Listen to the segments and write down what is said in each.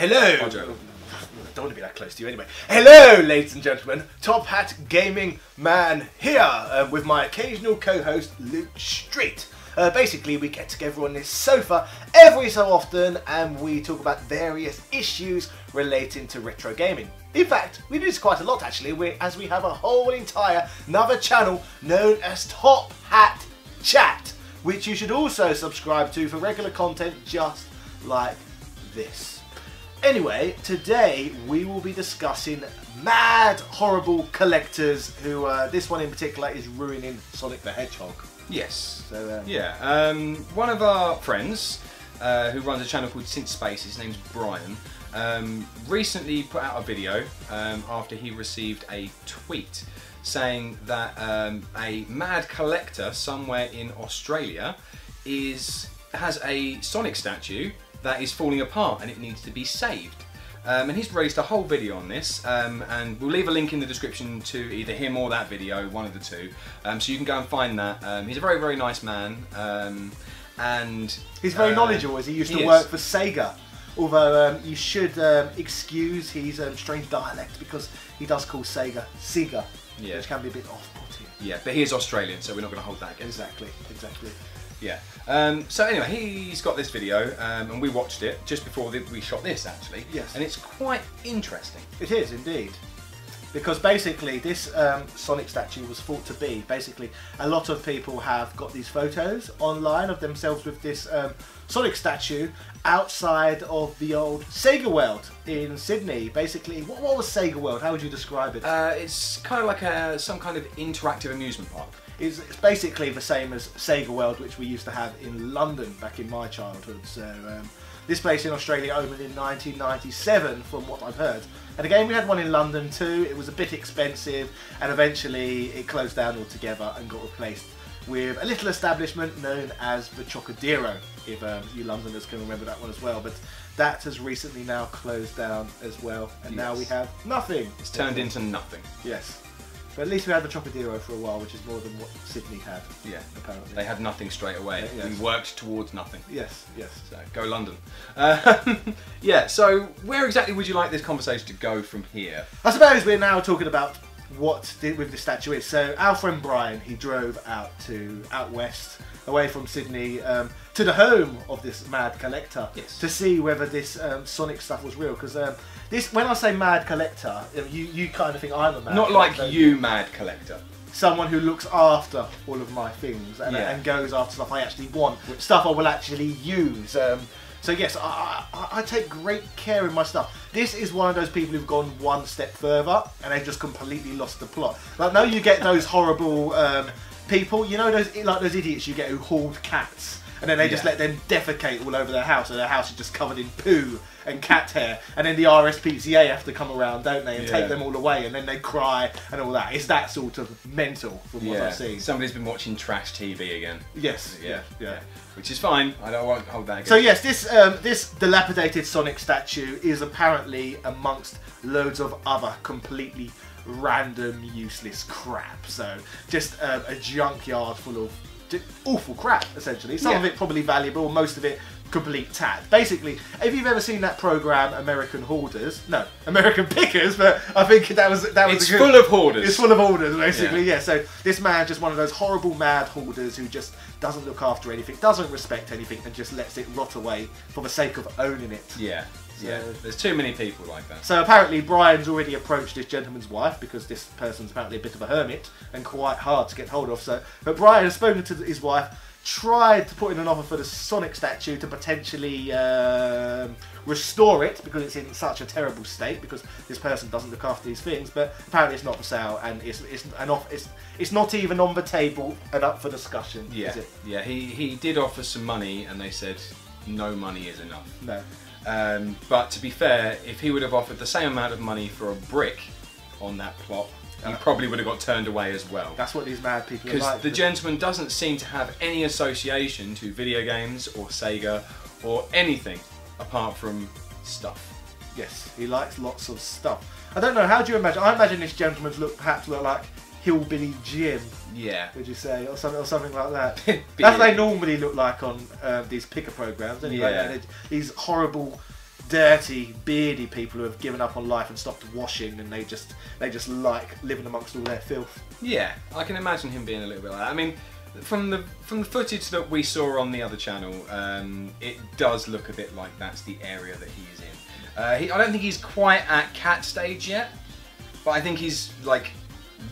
Hello! I don't want to be that close to you anyway. Hello, ladies and gentlemen. Top Hat Gaming Man here with my occasional co-host, Luke Street. Basically, we get together on this sofa every so often and we talk about various issues relating to retro gaming. In fact, we do this quite a lot actually, as we have a whole entire another channel known as Top Hat Chat, which you should also subscribe to for regular content just like this. Anyway, today we will be discussing mad, horrible collectors who, this one in particular, is ruining Sonic the Hedgehog. Yes. So, one of our friends who runs a channel called Synth Space, his name's Brian, recently put out a video after he received a tweet saying that a mad collector somewhere in Australia has a Sonic statue that is falling apart and it needs to be saved. And he's released a whole video on this, and we'll leave a link in the description to either him or that video, one of the two, so you can go and find that. He's a very, very nice man, and he's very knowledgeable, as he used to work for Sega. Although you should excuse his strange dialect, because he does call Sega Sega, which can be a bit off-putting. Yeah, but he is Australian, so we're not going to hold that against him. Exactly. Yeah. So anyway, he's got this video, and we watched it just before we shot this, actually. Yes. And it's quite interesting. It is indeed, because basically this Sonic statue was thought to be a lot of people have got these photos online of themselves with this Sonic statue outside of the old Sega World in Sydney. Basically, what was Sega World? How would you describe it? It's kind of like some kind of interactive amusement park. It's basically the same as Sega World, which we used to have in London back in my childhood. So this place in Australia opened in 1997, from what I've heard. And again, we had one in London too. It was a bit expensive, and eventually it closed down altogether and got replaced with a little establishment known as the Chocodero, if you Londoners can remember that one as well. But that has recently now closed down as well, and now we have nothing. It's turned into nothing. Yes. But at least we had the Chocodero for a while, which is more than what Sydney had. Yeah, apparently. They had nothing straight away. Yes. We worked towards nothing. Yes. So, go London. Yeah, so where exactly would you like this conversation to go from here? I suppose we're now talking about what with the statue is. So our friend Brian, he drove out west, away from Sydney, to the home of this mad collector, to see whether this Sonic stuff was real. Because when I say mad collector, you kind of think I'm a mad Not collector. like you, mad collector. Someone who looks after all of my things and goes after stuff I actually want, stuff I will actually use. So yes, I take great care in my stuff. This is one of those people who've gone one step further and they've just completely lost the plot. Like, now you get those horrible people, you know, those idiots you get who hoard cats, and then they just let them defecate all over their house, and their house is just covered in poo and cat hair, and then the RSPCA have to come around, don't they, and take them all away, and then they cry and all that. It's that sort of mental from what I've seen. Somebody's been watching trash TV again. Yes. Yeah. Which is fine. I won't hold that against. So yes, this dilapidated Sonic statue is apparently amongst loads of other completely random, useless crap. So just a junkyard full of awful crap, essentially. Some of it probably valuable, most of it complete tat. Basically, if you've ever seen that program American Hoarders, no, American Pickers, but I think that was it's full of hoarders. It's full of hoarders, basically. Yeah. So this man's just one of those horrible mad hoarders who just doesn't look after anything, doesn't respect anything, and just lets it rot away for the sake of owning it. There's too many people like that. So apparently Brian's already approached this gentleman's wife, because this person's apparently a bit of a hermit and quite hard to get hold of. But Brian has spoken to his wife, tried to put in an offer for the Sonic statue to potentially restore it, because it's in such a terrible state, because this person doesn't look after these things. But apparently it's not for sale, and it's not even on the table and up for discussion. Is it? Yeah. He did offer some money, and they said no money is enough. No. But to be fair, if he would have offered the same amount of money for a brick on that plot, he probably would have got turned away as well. That's what these mad people are like. Because the gentleman doesn't seem to have any association to video games or Sega or anything apart from stuff. Yes, he likes lots of stuff. I don't know, how do you imagine? I imagine this gentleman's perhaps look like Hillbilly Jim. Yeah. Would you say, or something like that? That's what they normally look like on these picker programs. Anyway, these horrible dirty, beardy people who have given up on life and stopped washing, and they just like living amongst all their filth. Yeah, I can imagine him being a little bit like that. I mean, from the footage that we saw on the other channel, it does look a bit like that's the area that he is in. I don't think he's quite at cat stage yet, but I think he's like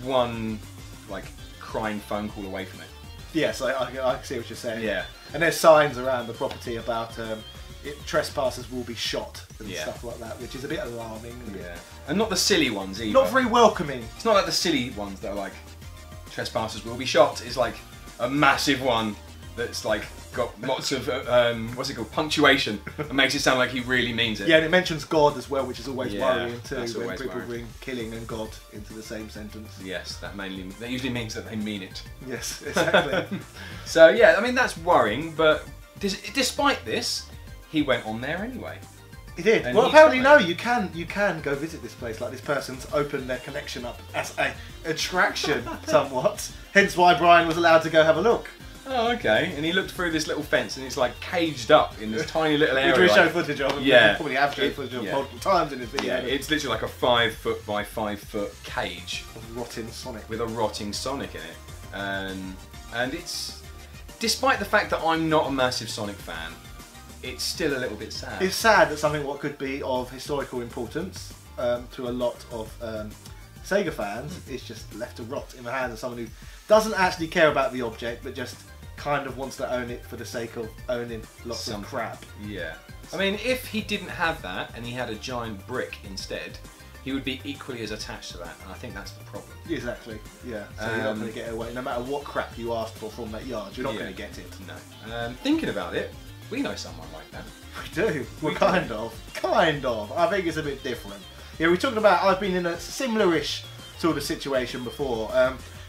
one crying phone call away from it. Yes, I see what you're saying. Yeah. And there's signs around the property about trespassers will be shot and stuff like that, which is a bit alarming. Yeah. And not the silly ones either. Not very welcoming. It's not like the silly ones that are like, trespassers will be shot. It's like a massive one that's like got lots of what's it called, punctuation, and makes it sound like he really means it. Yeah, and it mentions God as well, which is always worrying too, that's when always people worrying. bring killing and God into the same sentence. Yes, that usually means that they mean it. Yes, exactly. So yeah, I mean that's worrying, but despite this, he went on there anyway. He did. And Well, he's apparently fine. no, you can go visit this place. Like, this person's opened their connection up as a attraction somewhat. Hence why Brian was allowed to go have a look. Oh, okay. And he looked through this little fence, and it's like caged up in this tiny little area. Which we show like, footage of. Yeah. We probably have shown footage of multiple times in this video. yeah, it's literally like a 5 foot by 5 foot cage Of rotting Sonic. with a rotting Sonic in it, and it's, despite the fact that I'm not a massive Sonic fan, it's still a little bit sad. It's sad that something what could be of historical importance to a lot of Sega fans is just left to rot in the hands of someone who doesn't actually care about the object, but just kind of wants to own it for the sake of owning lots of crap. Yeah. I mean, if he didn't have that and he had a giant brick instead, he would be equally as attached to that, and I think that's the problem. Exactly, yeah. So you're not going to get away. No matter what crap you asked for from that yard, you're not going to get it. No. Thinking about it, we know someone like that. We do. Well, kind of. I think it's a bit different. Yeah, we're talking about, I've been in a similar-ish sort of situation before.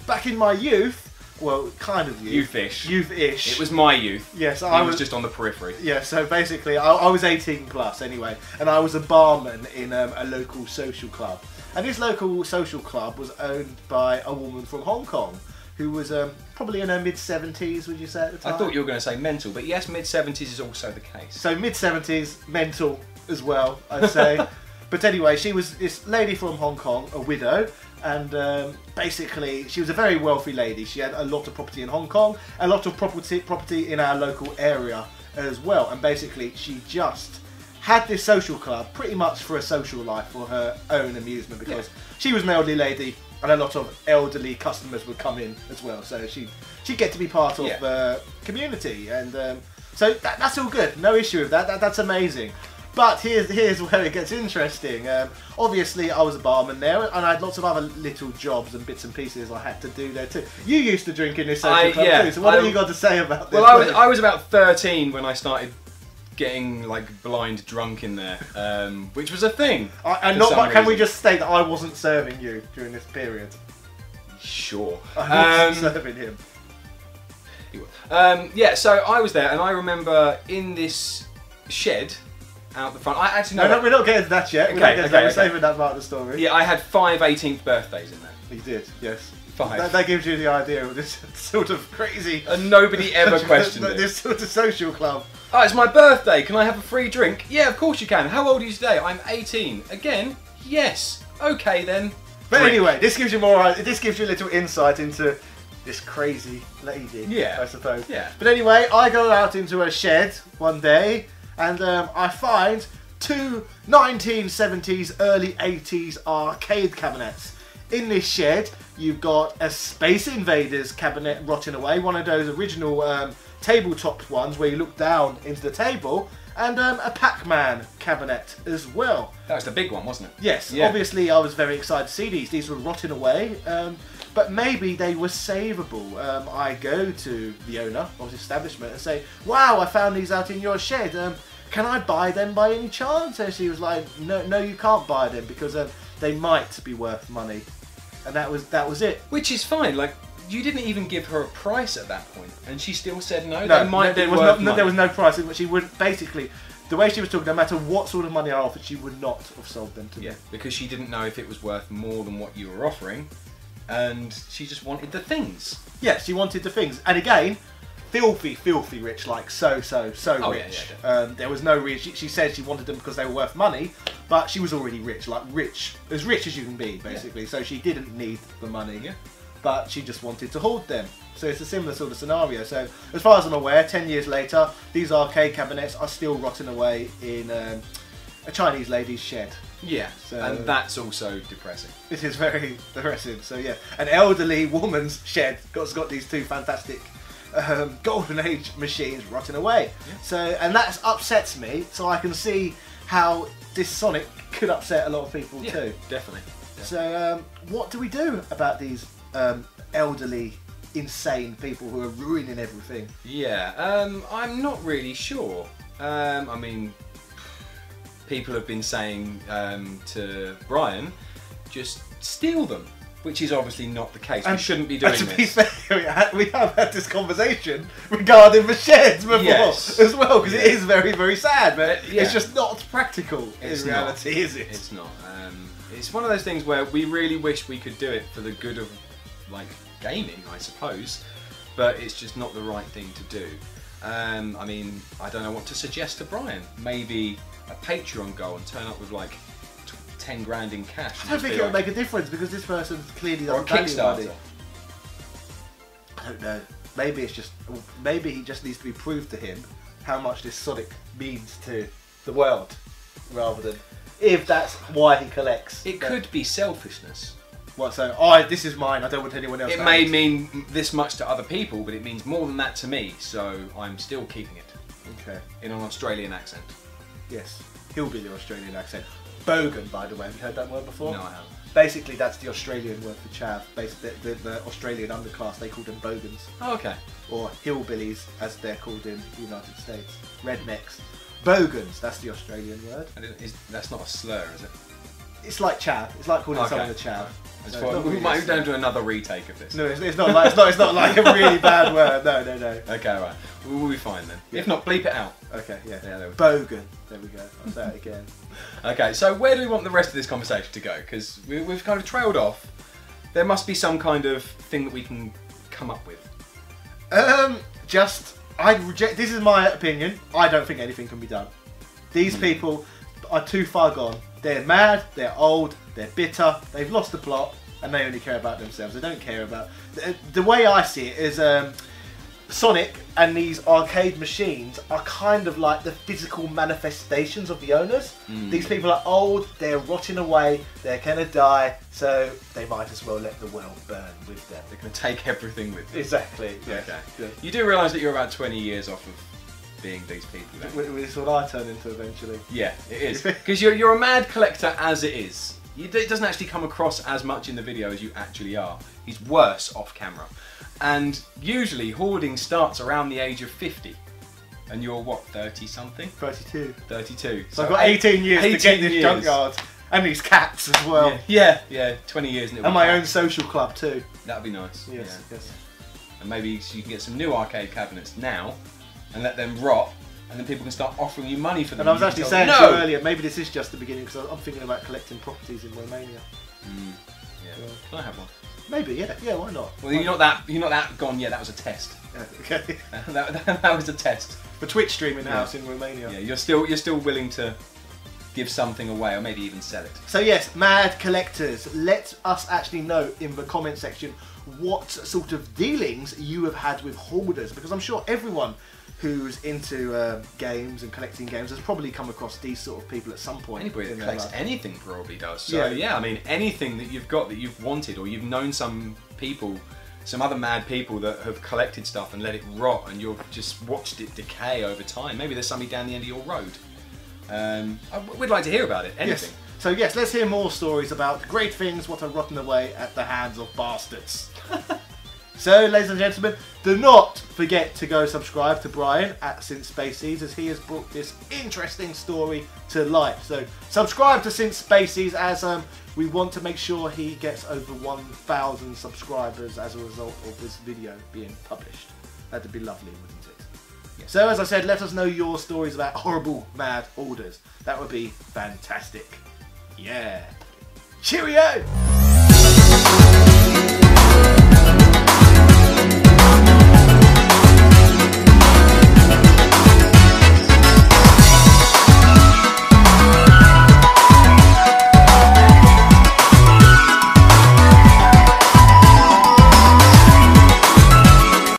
Back in my youth, well, kind of youth. Youth-ish. It was my youth. Yes, I was just on the periphery. Yeah, so basically, I was 18 plus anyway, and I was a barman in a local social club. And this local social club was owned by a woman from Hong Kong, who was probably in her mid-70s, would you say, at the time? I thought you were going to say mental, but yes, mid-70s is also the case. So mid-70s, mental as well, I'd say. But anyway, she was this lady from Hong Kong, a widow, and basically she was a very wealthy lady. She had a lot of property in Hong Kong, a lot of property in our local area as well. And basically she just had this social club pretty much for a social life, for her own amusement, because she was an elderly lady and a lot of elderly customers would come in as well. So she'd get to be part of the community, and so that's all good. No issue with that. That's amazing. But here's where it gets interesting. Obviously, I was a barman there, and I had lots of other little jobs and bits and pieces I had to do there too. You used to drink in this social club too, so what have you got to say about this? Well, I was about 13 when I started getting like blind drunk in there, which was a thing. Can we just state that I wasn't serving you during this period? Sure. I wasn't serving him. Yeah, so I was there, and I remember in this shed out the front. I actually no, we're not getting to that yet. We're saving that part of the story. Yeah, I had 5 18th birthdays in there. You did, yes. 5. That gives you the idea of this sort of crazy. And nobody ever questioned it. This sort of social club. Oh, it's my birthday. Can I have a free drink? Yeah, of course you can. How old are you today? I'm 18. Again? Yes. Okay then. But anyway, this gives you a little insight into this crazy lady. Yeah. I suppose. Yeah. But anyway, I go out into a shed one day, and I find 2 1970s, early 80s arcade cabinets. In this shed, you've got a Space Invaders cabinet rotting away, one of those original tabletop ones where you look down into the table, and a Pac-Man cabinet as well. That was the big one, wasn't it? Yes, obviously I was very excited to see these. These were rotting away, but maybe they were savable. I go to the owner of the establishment and say, wow, I found these out in your shed. Can I buy them by any chance? And she was like, no, you can't buy them because they might be worth money. And that was it. Which is fine. Like, you didn't even give her a price at that point, and she still said no. No, they might there be was worth no, money. there was no price. She would basically, the way she was talking, no matter what sort of money I offered, she would not have sold them to me. Yeah, because she didn't know if it was worth more than what you were offering, and she just wanted the things. Yeah, she wanted the things. And again, filthy rich, like so rich. Yeah, There was no reason. She said she wanted them because they were worth money, but she was already rich, like as rich as you can be, basically. So she didn't need the money, but she just wanted to hoard them. So it's a similar sort of scenario. So as far as I'm aware, 10 years later, these arcade cabinets are still rotting away in a Chinese lady's shed. Yeah, so, and that's also depressing. It is very depressing. So yeah, an elderly woman's shed has got these two fantastic golden age machines rotting away. So, and that upsets me. So I can see how this Sonic could upset a lot of people too. Definitely. So what do we do about these elderly, insane people who are ruining everything? Yeah, I'm not really sure. I mean, people have been saying to Brian, just steal them, which is obviously not the case. We shouldn't be doing this. To be fair, we have had this conversation regarding the sheds before as well, because it is very, very sad, but it's just not practical in reality, is it? It's not. It's one of those things where we really wish we could do it for the good of, like, gaming, I suppose, but it's just not the right thing to do. I mean, I don't know what to suggest to Brian. Maybe a Patreon goal and turn up with like 10 grand in cash. I don't think it would make a difference because this person clearly doesn't value money. I don't know. Maybe it's just, maybe he just needs to be proved to him how much this Sonic means to the world, rather than if that's why he collects. It could be selfishness. What, so, this is mine, I don't want anyone else to It may mean this much to other people, but it means more than that to me, so I'm still keeping it. Okay. In an Australian accent. Yes, hillbilly Australian accent. Bogan, by the way, have you heard that word before? No, I haven't. Basically, that's the Australian word for chav. Basically, the Australian underclass, they call them bogans. Oh, okay. Or hillbillies, as they're called in the United States. Rednecks. Bogans, that's the Australian word. That's not a slur, is it? It's like chav. It's like calling someone a chav. We might go to another retake of this. No, it's not like it's not like a really bad word. No. Okay, right. We'll be fine then. Yeah. If not, bleep it out. Okay, yeah. There Bogan. There we go. I'll say it again. Okay, so where do we want the rest of this conversation to go? Because we've kind of trailed off. There must be some kind of thing that we can come up with. I'd reject. This is my opinion. I don't think anything can be done. These people are too far gone. They're mad, they're old, they're bitter, they've lost the plot, and they only care about themselves. They don't care about... The way I see it is Sonic and these arcade machines are kind of like the physical manifestations of the owners. These people are old, they're rotting away, they're going to die, so they might as well let the world burn with them. They're going to take everything with them. Exactly. Yes. Okay. Yeah. You do realise that you're about 20 years off of being these people. This is what I turn into eventually. Yeah, it is. Because you're a mad collector as it is. It doesn't actually come across as much in the video as you actually are. He's worse off camera. And usually hoarding starts around the age of 50. And you're what, 30 something? 32. 32. So I've got 18 years to get this junkyard. And these cats as well. Yeah, 20 years. And my own social club too. That'd be nice. Yes. And maybe you can get some new arcade cabinets now and let them rot, and then people can start offering you money for them. And I was actually saying to you earlier, maybe this is just the beginning, because I'm thinking about collecting properties in Romania. Yeah. Can I have one? Maybe, yeah, why not? Well, you're not that gone yet. That was a test. Okay. that was a test. For Twitch streaming house in Romania. Yeah, you're still willing to give something away, or maybe even sell it. So yes, mad collectors, let us actually know in the comment section what sort of dealings you have had with hoarders, because I'm sure everyone who's into games and collecting games has probably come across these sort of people at some point. Anybody that collects anything probably does. So yeah, I mean, anything that you've got that you've wanted, or you've known some people, some other mad people that have collected stuff and let it rot, and you've just watched it decay over time. Maybe there's somebody down the end of your road. We'd like to hear about it. Anything. Yes. So yes, let's hear more stories about great things what are rotten away at the hands of bastards. So, ladies and gentlemen, do not forget to go subscribe to Brian at Since Spacies, as he has brought this interesting story to life. So, subscribe to Since Spacies, as we want to make sure he gets over 1,000 subscribers as a result of this video being published. That'd be lovely, wouldn't it? Yes. So, as I said, let us know your stories about horrible, mad hoarders. That would be fantastic. Yeah. Cheerio!